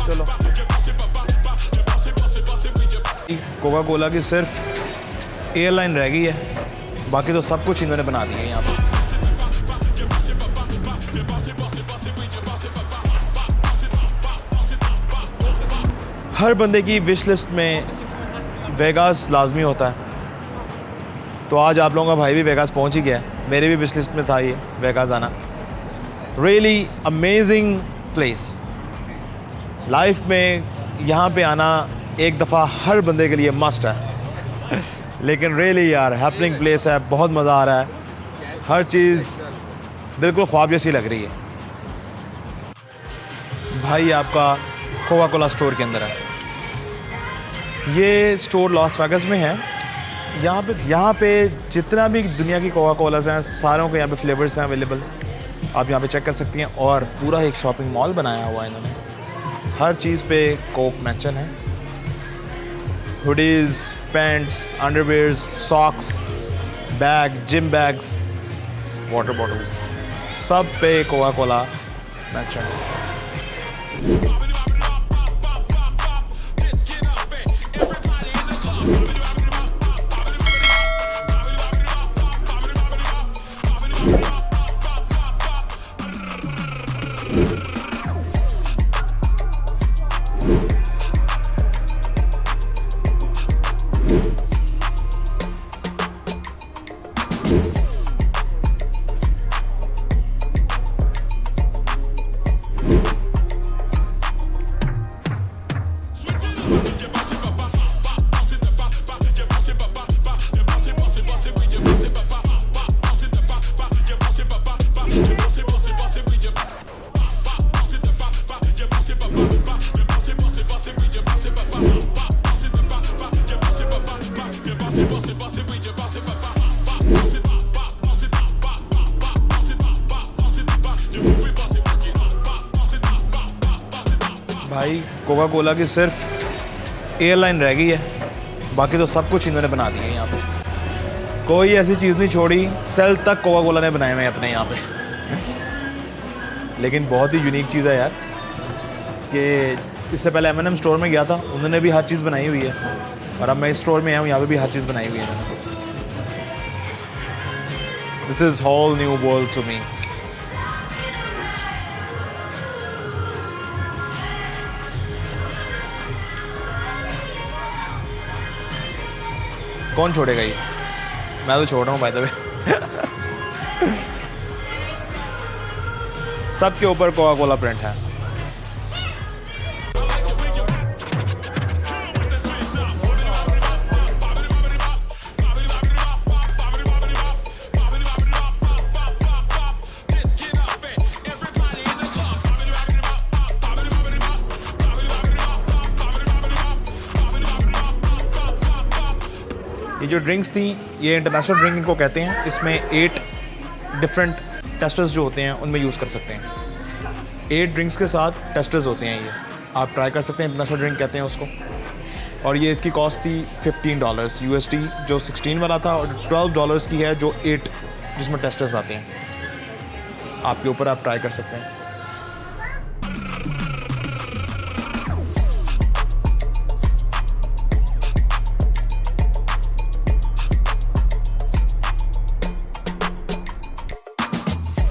चलो, Coca Cola की सिर्फ एयरलाइन रह गई है, बाकी तो सब कुछ इन्होंने बना दिया है यहाँ पे। हर बंदे की विश लिस्ट में वेगास लाजमी होता है, तो आज आप लोगों का भाई भी वेगास पहुंच ही गया है। मेरे भी विश लिस्ट में था ये वेगास आना। Really amazing place. लाइफ में यहाँ पे आना एक दफ़ा हर बंदे के लिए मस्ट है। लेकिन रियली यार हैपनिंग प्लेस है, बहुत मज़ा आ रहा है, हर चीज़ बिल्कुल ख्वाब जैसी लग रही है। भाई आपका कोका कोला स्टोर के अंदर है। ये स्टोर लॉस वेगास में है। यहाँ पे जितना भी दुनिया की कोका कोलास हैं, सारों के यहाँ पे फ्लेवर्स हैं अवेलेबल। आप यहाँ पे चेक कर सकती हैं। और पूरा एक शॉपिंग मॉल बनाया हुआ है इन्होंने, हर चीज़ पे कोक मेंशन है। Hoodies, pants, underwears, socks, bag, gym bags, water bottles, सब पे कोका कोला मेंशन है। भाई कोका कोला की सिर्फ एयरलाइन रह गई है, बाकी तो सब कुछ इन्होंने बना दिया है यहाँ पे। कोई ऐसी चीज़ नहीं छोड़ी, सेल तक कोका कोला ने बनाए हुए हैं अपने यहाँ पे। लेकिन बहुत ही यूनिक चीज़ है यार कि इससे पहले M&M स्टोर में गया था, उन्होंने भी हर चीज़ बनाई हुई है, और अब मैं इस स्टोर में आया हूँ, यहाँ पे भी हर चीज़ बनाई हुई है। This is whole new world to me. कौन छोड़ेगा ये? मैं तो छोड़ रहा हूँ बाय द वे। सबके ऊपर कोका कोला प्रिंट है। ये जो ड्रिंक्स थी, ये इंटरनेशनल ड्रिंक इनको कहते हैं। इसमें 8 डिफरेंट टेस्टर्स जो होते हैं उनमें यूज़ कर सकते हैं। 8 ड्रिंक्स के साथ टेस्टर्स होते हैं, ये आप ट्राई कर सकते हैं। इंटरनेशनल ड्रिंक कहते हैं उसको। और ये इसकी कॉस्ट थी $15 USD, जो 16 वाला था, और $12 की है जो 8 जिसमें टेस्टर्स आते हैं। आपके ऊपर, आप ट्राई कर सकते हैं।